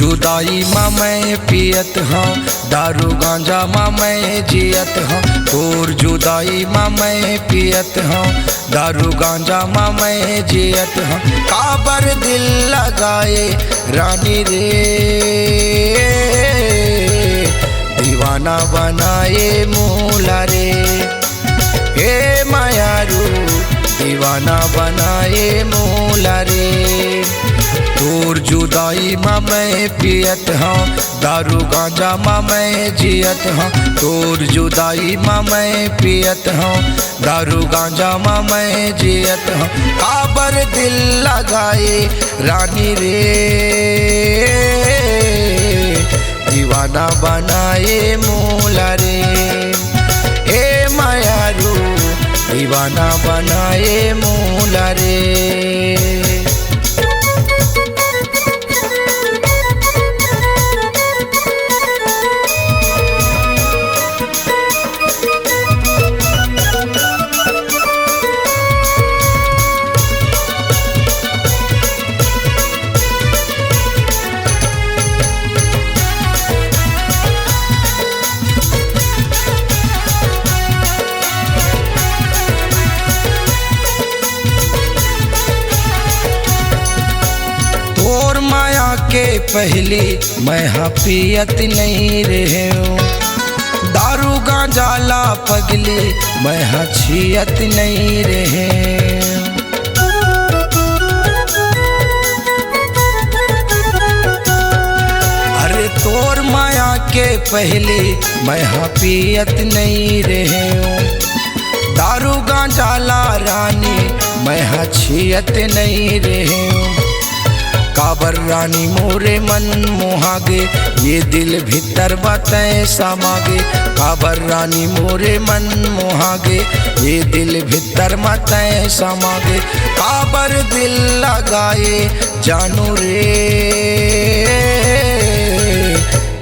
जुदाई माँ मैं पियत हूँ, दारू गांजा माँ मैं जियत हूँ। तोर जुदाई माँ मैं पियत हूँ, दारू गांजा माँ मैं जियत हूँ। काबर दिल लगाए रानी रे, दीवाना बनाए मूला रे। हे मायारू दीवाना बनाए मूला रे। तोर जुदाई माँ मैं पियत हूँ, दारू गांजा माँ मैं जियत हूँ। तोर जुदाई माँ मैं पियत हूँ, दारू गांजा माँ मैं जियत हूँ। काबर दिल लगाए रानी रे, दीवाना बनाए मूला रे। हे मायारू दीवाना बनाए मूला रे। तोर माया के पहले मैं पियत नहीं रहे हूँ, दारू गांजा ला पगली मैं छियत नहीं रहे। अरे तोर माया के पहले मैं पियत नहीं रहे हूँ, दारू गांजा ला रानी मैं छियत नहीं रहे हूँ। काबर रानी मोरे मन मोहागे, ये दिल भीतर बातें समागे। काबर रानी मोरे मन मोहागे, ये दिल भीतर बातें समागे। काबर दिल लगाए जानू रे,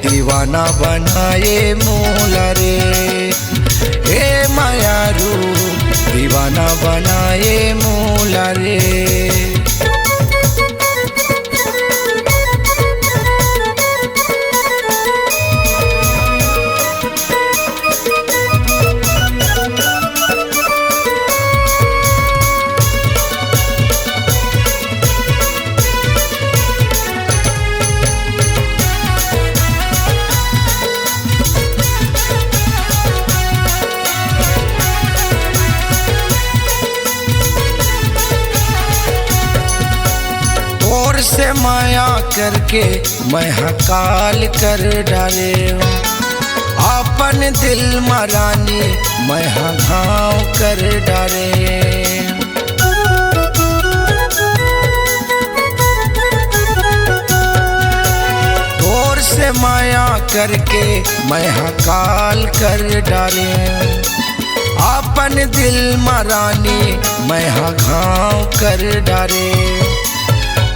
दीवाना बनाए मूला रे। हे मायारू दीवाना बनाए मूला रे। तोर से माया करके मैं हकाल कर डाले हूँ, अपन दिल मरानी मैं घाव कर डाले। तोर से माया करके मैं हकाल कर डाले, अपन दिल मरानी मैं घाव कर डाले।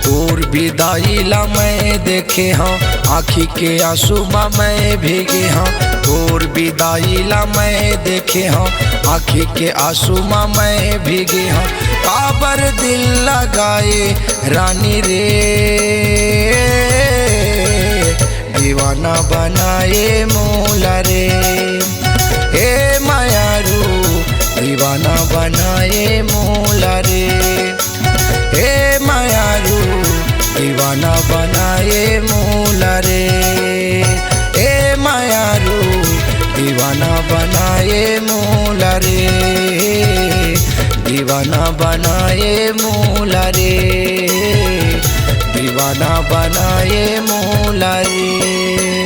तोर विदाई ला मैं देखे हूँ, आँखी के आंसू माँ मैं भीगे हूँ। तोर विदाई ला मैं देखे हूँ, आँखी के आंसू माँ मैं भीगे हूँ। काबर दिल लगाए रानी रे, दीवाना बनाए मूला रे। हे मायारू दीवाना बनाए मूला रे। हे मायारू दीवाना बनाए मूला रे। हे मायारू दीवाना बनाए मूला रे, दीवाना बनाए मूला रे, दीवाना बनाए मूला रे।